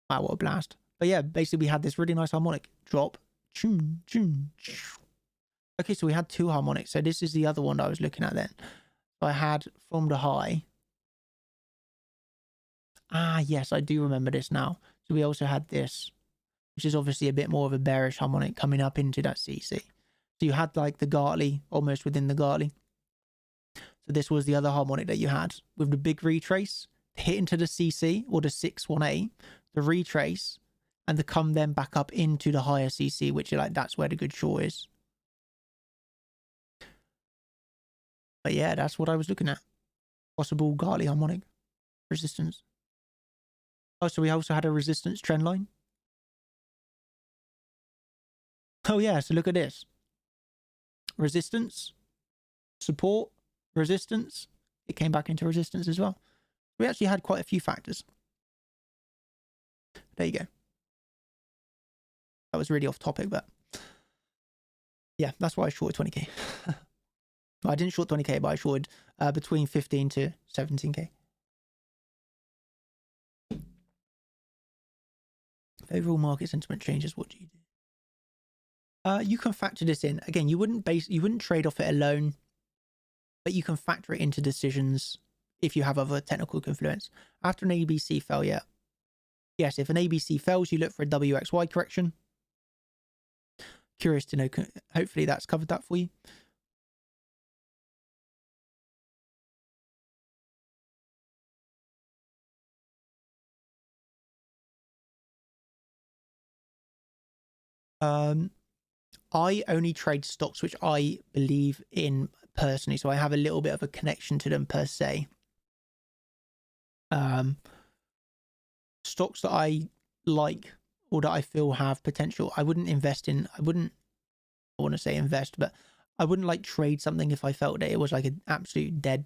Wow, what a blast. But yeah, basically we had this really nice harmonic drop. Okay, so we had two harmonics. So this is the other one that I was looking at then. So I had from the high. Ah, yes, I do remember this now. So we also had this, which is obviously a bit more of a bearish harmonic coming up into that CC. So you had like the Gartley almost within the Gartley. So this was the other harmonic that you had with the big retrace, hit into the CC or the 618, the retrace, and to come then back up into the higher CC, which is like, that's where the good short is. But yeah, that's what I was looking at. Possible Gartley harmonic resistance. Oh, so we also had a resistance trend line. Oh yeah, so look at this. Resistance, support, resistance. It came back into resistance as well. We actually had quite a few factors. There you go. That was really off topic, but yeah, that's why I shorted 20k. I didn't short 20k, but I shorted between 15 to 17k. If overall market sentiment changes, what do you do? You can factor this in. Again, you wouldn't trade off it alone, but you can factor it into decisions if you have other technical confluence. After an ABC failure, yes, if an ABC fails, you look for a WXY correction. Curious to know, hopefully that's covered that for you. I only trade stocks which I believe in personally, so I have a little bit of a connection to them per se. stocks that I like or that I feel have potential, I wouldn't invest in. I want to say invest, but I wouldn't like trade something if I felt that it was like an absolute dead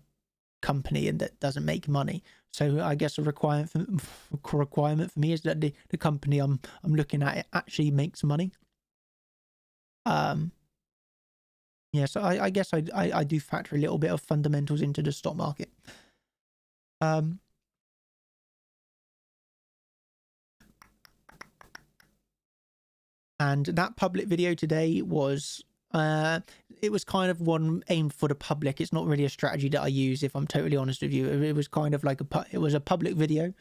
company and that doesn't make money. So I guess a requirement for me is that the company I'm looking at, it actually makes money. Yeah, so I guess I do factor a little bit of fundamentals into the stock market. And that public video today was it was kind of one aimed for the public. It's not really a strategy that I use, if I'm totally honest with you. It was kind of like it was a public video.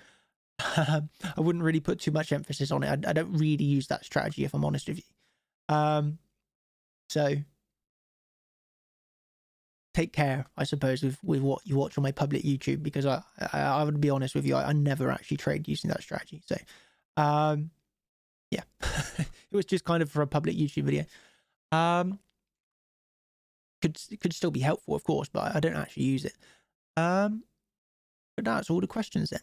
I wouldn't really put too much emphasis on it. I don't really use that strategy, if I'm honest with you. So take care, I suppose, with what you watch on my public YouTube, because I would be honest with you, I never actually trade using that strategy. So yeah, it was just kind of for a public YouTube video. Could still be helpful, of course, but I don't actually use it. But that's all the questions then.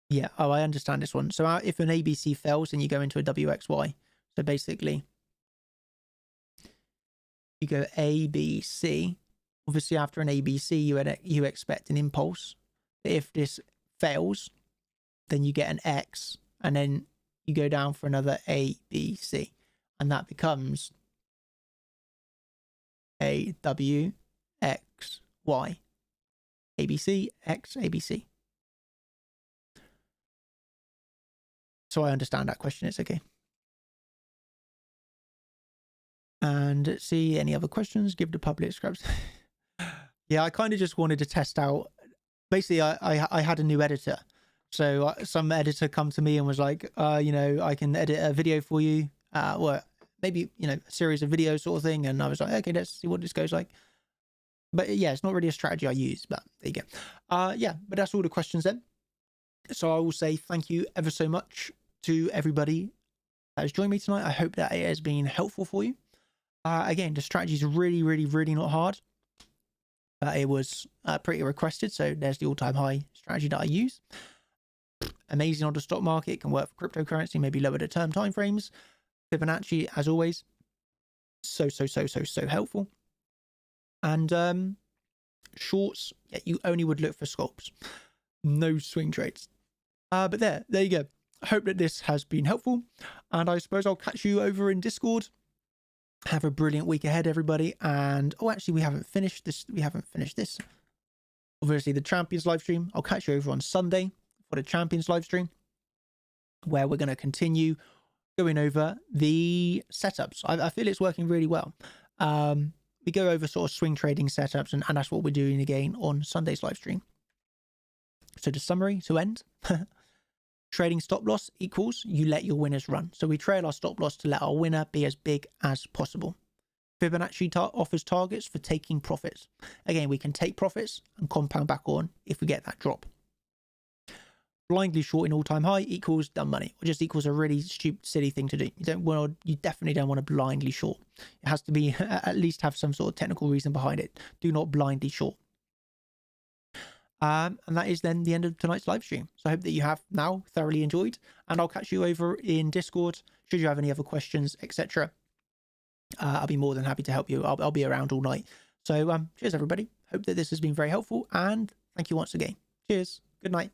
Yeah, oh, I understand this one. So if an ABC fails, then you go into a WXY. So basically, you go ABC. Obviously, after an ABC, you expect an impulse. But if this fails, then you get an X, and then you go down for another ABC, and that becomes a W, X, Y. ABC, X, ABC. So I understand that question. It's okay. And let's see, any other questions? Give the public scraps. Yeah, I kind of just wanted to test out. Basically, I had a new editor. So some editor come to me and was like, you know, I can edit a video for you. Or maybe, you know, a series of videos sort of thing. And I was like, okay, let's see what this goes like. But yeah, it's not really a strategy I use, but there you go. Yeah, but that's all the questions then. So I will say thank you ever so much to everybody that has joined me tonight. I hope that it has been helpful for you. Again, the strategy is really, really, really not hard. It was pretty requested, so there's the all-time high strategy that I use. Amazing on the stock market. It can work for cryptocurrency, maybe lower the term timeframes. Fibonacci, as always, so helpful. And shorts, yeah, you only would look for scalps, no swing trades. But there you go. I hope that this has been helpful, and I suppose I'll catch you over in Discord. Have a brilliant week ahead, everybody. And oh, actually, we haven't finished this. Obviously, the Champions live stream. I'll catch you over on Sunday for the Champions live stream, where we're going to continue going over the setups. I feel it's working really well. We go over sort of swing trading setups, and that's what we're doing again on Sunday's live stream. So the summary to end. Trading stop loss equals you let your winners run. So we trail our stop loss to let our winner be as big as possible. Fibonacci offers targets for taking profits. Again, we can take profits and compound back on if we get that drop. Blindly shorting all-time high equals done money, or just equals a really stupid, silly thing to do. You definitely don't want to blindly short. It has to be at least have some sort of technical reason behind it. Do not blindly short. And that is then the end of tonight's live stream. So I hope that you have now thoroughly enjoyed, and I'll catch you over in Discord should you have any other questions, etc. I'll be more than happy to help you. I'll be around all night. So cheers, everybody. Hope that this has been very helpful, and thank you once again. Cheers. Good night.